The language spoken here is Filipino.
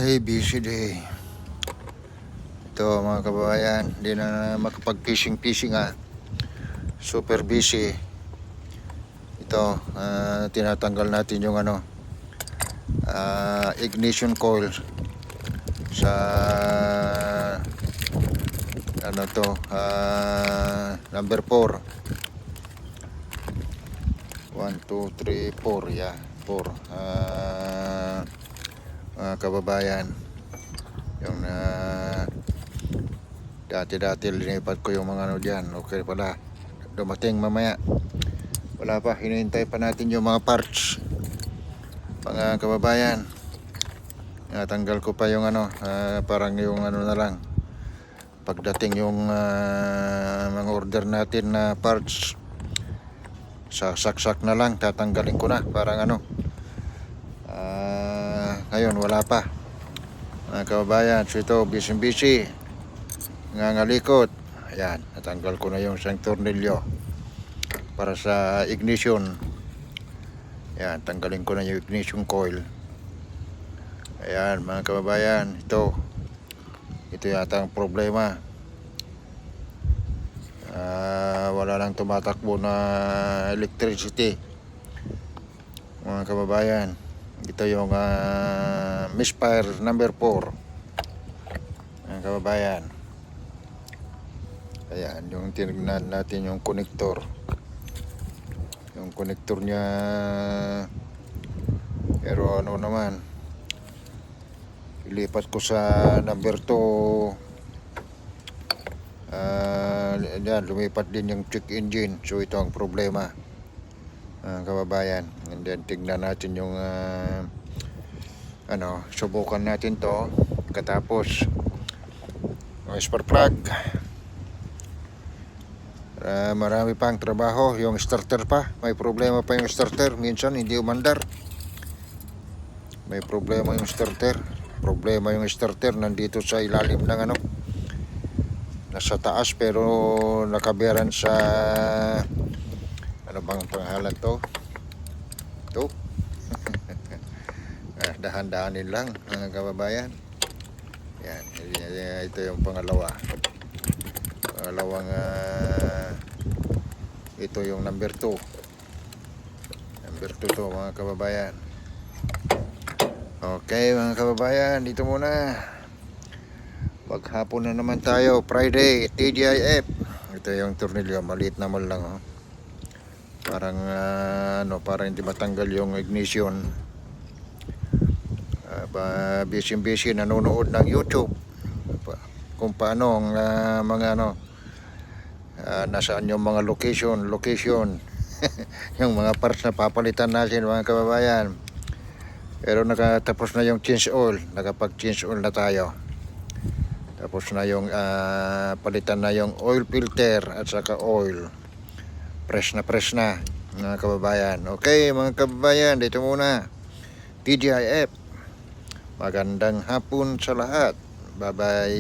Ay, busy day. Ito mga kababayan, hindi na makapag-fishing Super busy. Ito, tinatanggal natin yung ignition coil sa number 4. 1, 2, 3, 4. Yeah, 4. Mga kababayan, yung dati linipat ko yung mga dyan. Okay pala, dumating mamaya. Wala pa, hinihintay pa natin yung mga parts. Mga kababayan, natanggal ko pa yung parang yung na lang. Pagdating yung mga order natin na parts, saksak na lang, tatanggalin ko na. Parang ngayon wala pa. Mga kababayan, so ito, busy. Nangalikot. Ayan, natanggal ko na yung isang tornilyo para sa ignition. Ayan, tanggalin ko na yung ignition coil. Ayan, mga kababayan, ito yata ang problema. Wala nang tumatakbo na electricity. Mga kababayan, ito yung misfire number 4. Mga kababayan, ayan, yung tinignan natin yung connector. Yung connector niya, pero naman, ilipat ko sa number 2. Yan, lumipat din yung check engine. So ito ang problema, kababayan. And then tignan natin yung subukan natin to. Katapos yung spark plug. Marami pang trabaho. Yung starter pa, may problema pa yung starter. Minsan hindi umandar. May problema yung starter. Nandito sa ilalim ng nasa taas, pero nakaberan sa bang pangalan to? Ito. Dahan-dahanin lang, mga kababayan. Yan, ito yung pangalawang ito yung number 2 to, mga kababayan. Okay, mga kababayan, dito muna. Maghapon na naman tayo, Friday, TGIF. Ito yung tornilyo, maliit naman lang, oh. Parang parang hindi matanggal yung ignition. Busy nanonood ng YouTube kung paano ang nasaan yung mga location yung mga parts na papalitan natin, mga kababayan. Pero nakatapos na yung change oil, nakapag-change oil na tayo. Tapos na yung palitan na yung oil filter at saka oil. Fresh na, mga kababayan. Okay, mga kababayan, dito muna. TGIF. Magandang hapon sa lahat. Bye-bye.